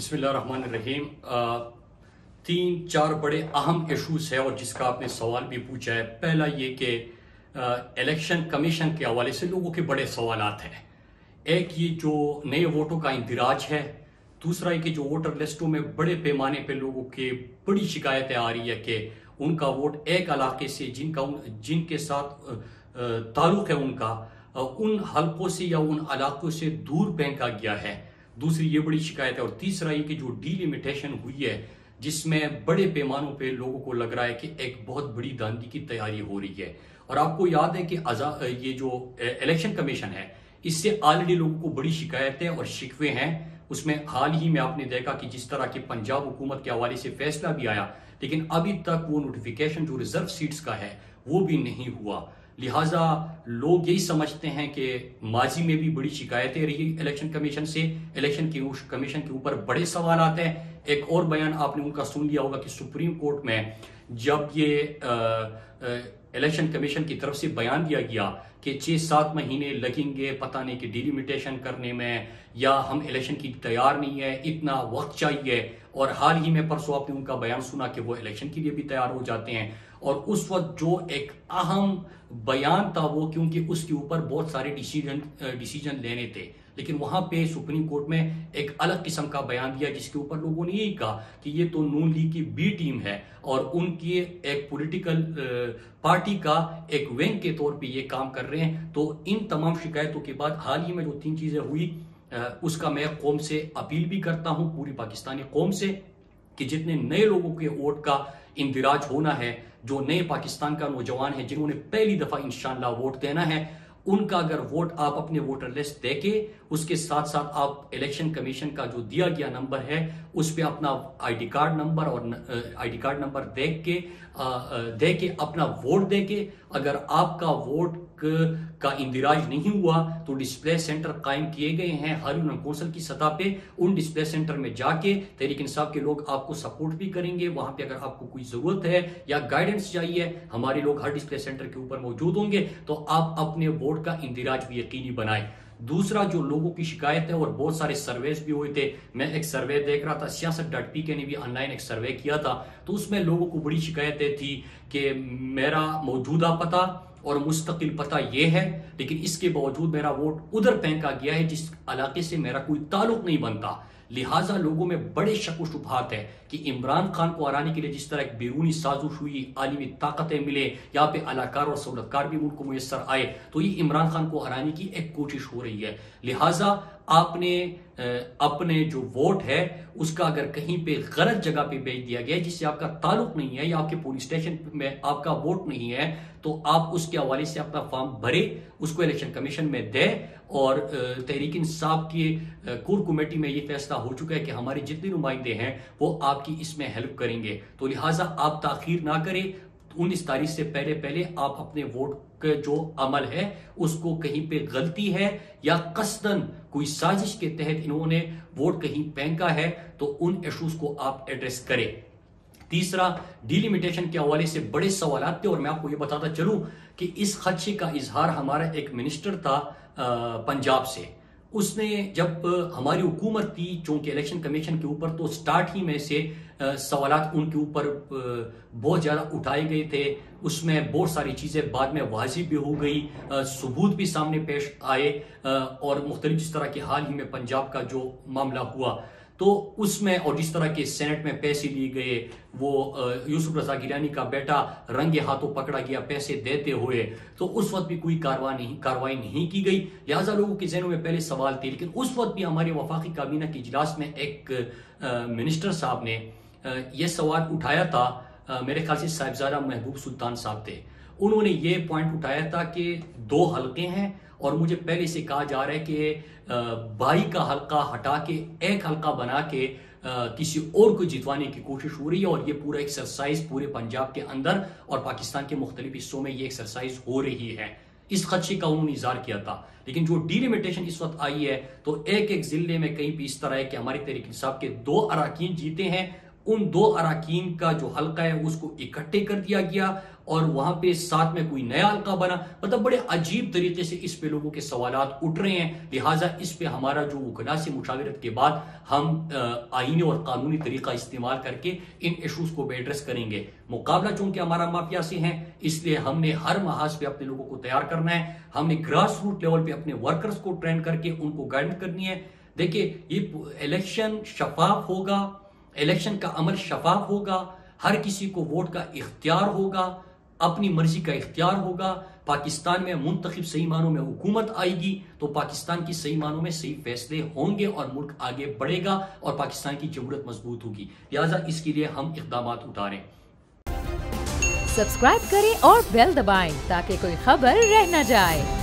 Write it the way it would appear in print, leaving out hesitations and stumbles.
बिस्मिल्लाहिर्रहमानिर्रहीम। तीन चार बड़े अहम इशूज है और जिसका आपने सवाल भी पूछा है। पहला ये कि इलेक्शन कमीशन के हवाले से लोगों के बड़े सवालात हैं। एक ये जो नए वोटों का इंदिराज है, दूसरा ये कि जो वोटर लिस्टों में बड़े पैमाने पे लोगों के बड़ी शिकायतें आ रही है कि उनका वोट एक इलाके से जिनके साथ ताल्लुक है उनका उन हलकों से या उन इलाकों से दूर फेंका गया है। दूसरी ये बड़ी शिकायत है। और तीसरा ये कि जो डीलिमिटेशन हुई है जिसमें बड़े पैमानों पे लोगों को लग रहा है कि एक बहुत बड़ी धांधली की तैयारी हो रही है। और आपको याद है कि ये जो इलेक्शन कमीशन है इससे ऑलरेडी लोगों को बड़ी शिकायतें और शिकवे हैं। उसमें हाल ही में आपने देखा कि जिस तरह की पंजाब हुकूमत के हवाले से फैसला भी आया, लेकिन अभी तक वो नोटिफिकेशन जो रिजर्व सीट्स का है वो भी नहीं हुआ। लिहाजा लोग यही समझते हैं कि माजी में भी बड़ी शिकायतें रही इलेक्शन कमीशन से, इलेक्शन कमीशन के ऊपर बड़े सवाल आते हैं। एक और बयान आपने उनका सुन लिया होगा कि सुप्रीम कोर्ट में जब ये इलेक्शन कमीशन की तरफ से बयान दिया गया कि 6-7 महीने लगेंगे पता नहीं कि डिलिमिटेशन करने में, या हम इलेक्शन की तैयार नहीं है, इतना वक्त चाहिए। और हाल ही में परसों आपने उनका बयान सुना कि वो इलेक्शन के लिए भी तैयार हो जाते हैं। और उस वक्त जो एक अहम बयान था वो, क्योंकि उसके ऊपर बहुत सारे डिसीजन लेने थे, लेकिन वहां पे सुप्रीम कोर्ट में एक अलग किस्म का बयान दिया जिसके ऊपर लोगों ने यही कहा कि ये तो नून लीग की बी टीम है और उनकी एक पॉलिटिकल पार्टी का एक विंग के तौर पे ये काम कर रहे हैं। तो इन तमाम शिकायतों के बाद हाल ही में जो 3 चीजें हुई उसका मैं कौम से अपील भी करता हूं, पूरी पाकिस्तानी कौम से, कि जितने नए लोगों के वोट का इंदिराज होना है, जो नए पाकिस्तान का नौजवान है जिन्होंने पहली दफा इंशाअल्लाह वोट देना है, उनका अगर वोट आप अपने वोटर लिस्ट देके उसके साथ साथ आप इलेक्शन कमीशन का जो दिया गया नंबर है उस पे अपना आईडी कार्ड नंबर दे के अपना वोट देके, अगर आपका वोट का इंदिराज नहीं हुआ तो डिस्प्ले सेंटर कायम किए गए हैं हर कौंसिल की सतह पे। उन डिस्प्ले सेंटर में जाके तहरीक इंसाफ के लोग आपको सपोर्ट भी करेंगे। वहां पे अगर आपको कोई जरूरत है या गाइडेंस चाहिए, हमारे लोग हर डिस्प्ले सेंटर के ऊपर मौजूद होंगे। तो आप अपने वोट का इंदिराज भी यकीनी बनाएं। दूसरा जो लोगों की शिकायत है, और बहुत सारे सर्वेस भी हुए थे, मैं एक सर्वे देख रहा था, siyaasat.pk ने भी ऑनलाइन एक सर्वे किया था, तो उसमें लोगों को बड़ी शिकायतें थी कि मेरा मौजूदा पता और मुस्तकिल पता ये है, लेकिन इसके बावजूद मेरा वोट उधर फेंका गया है जिस इलाके से मेरा कोई ताल्लुक नहीं बनता। लिहाजा लोगों में बड़े शक व शुबहात है कि इमरान खान को हराने के लिए जिस तरह एक बैरूनी साजिश हुई, आलिमी ताकतें मिले, यहाँ पे अलाकार और सहूलतकार भी मुल्क को मुयसर आए, तो ये इमरान खान को हराने की एक कोशिश हो रही है। लिहाजा आपने अपने जो वोट है उसका अगर कहीं पे गलत जगह पे भेज दिया गया है जिससे आपका ताल्लुक नहीं है या आपके पुलिस स्टेशन में आपका वोट नहीं है, तो आप उसके हवाले से अपना फॉर्म भरे, उसको इलेक्शन कमीशन में दे। और तहरीक इंसाफ की कोर कमेटी में ये फैसला हो चुका है कि हमारे जितने नुमाइंदे हैं वो आपकी इसमें हेल्प करेंगे। तो लिहाजा आप ताखीर ना करें, 19 तारीख से पहले आप अपने वोट का जो अमल है उसको, कहीं पे गलती है या कस्दन कोई साजिश के तहत इन्होंने वोट कहीं फेंका है, तो उन इश्यूज को आप एड्रेस करें। तीसरा, डिलिमिटेशन के हवाले से बड़े सवाल थे और मैं आपको ये बताता चलूं कि इस खदशे का इजहार हमारा एक मिनिस्टर था पंजाब से, उसने जब हमारी हुकूमत थी, चूंकि इलेक्शन कमीशन के ऊपर तो स्टार्ट ही में से सवालात उनके ऊपर बहुत ज्यादा उठाए गए थे, उसमें बहुत सारी चीजें बाद में वाजिब भी हो गई, सबूत भी सामने पेश आए, और मुख्तलिफ जिस तरह के हाल ही में पंजाब का जो मामला हुआ तो उसमें, और जिस तरह के सेनेट में पैसे लिए गए, वो यूसुफ रजा गिलानी का बेटा रंगे हाथों पकड़ा गया पैसे देते हुए, तो उस वक्त भी कोई कार्रवाई नहीं की गई। लिहाजा लोगों के जहनों में पहले सवाल थे, लेकिन उस वक्त भी हमारे वफाकी काबीना के इजलास में एक मिनिस्टर साहब ने यह सवाल उठाया था, मेरे ख्याल से साहिबजादा महबूब सुल्तान साहब थे, उन्होंने ये पॉइंट उठाया था कि 2 हलके हैं और मुझे पहले से कहा जा रहा है कि 22 का हल्का हटा के एक हल्का बना के किसी और को जितवाने की कोशिश हो रही है। और ये पूरा एक्सरसाइज पूरे पंजाब के अंदर और पाकिस्तान के मुख्तलिफ हिस्सों में ये एक्सरसाइज हो रही है। इस खदशे का उन्होंने इज़हार किया था। लेकिन जो डिलिमिटेशन इस वक्त आई है तो एक जिले में कहीं भी इस तरह है कि हमारे तहरीक इंसाफ के 2 अरकान जीते हैं उन 2 अराकीन का जो हल्का है उसको इकट्ठे कर दिया गया और वहां पे साथ में कोई नया हल्का बना। मतलब बड़े अजीब तरीके से इस पे लोगों के सवालात उठ रहे हैं। लिहाजा इस पे हमारा जो वकला से मुशावरत के बाद हम आईनी और कानूनी तरीका इस्तेमाल करके इन इशूज को भी एड्रेस करेंगे। मुकाबला चूंकि हमारा माफिया से है, इसलिए हमने हर महाज पे अपने लोगों को तैयार करना है। हमने ग्रास रूट लेवल पे अपने वर्कर्स को ट्रेन करके उनको गाइड करनी है। देखिए, ये इलेक्शन शफाफ होगा, इलेक्शन का अमल शफाफ होगा, हर किसी को वोट का इख्तियार होगा, अपनी मर्जी का इख्तियार होगा। पाकिस्तान में मुंतखब सही मानों में हुकूमत आएगी तो पाकिस्तान की सही मानों में सही फैसले होंगे और मुल्क आगे बढ़ेगा और पाकिस्तान की जमहूरियत मजबूत होगी। लिहाजा इसके लिए हम इक़दाम उठारें। सब्सक्राइब करें और बेल दबाएं ताकि कोई खबर रह न जाए।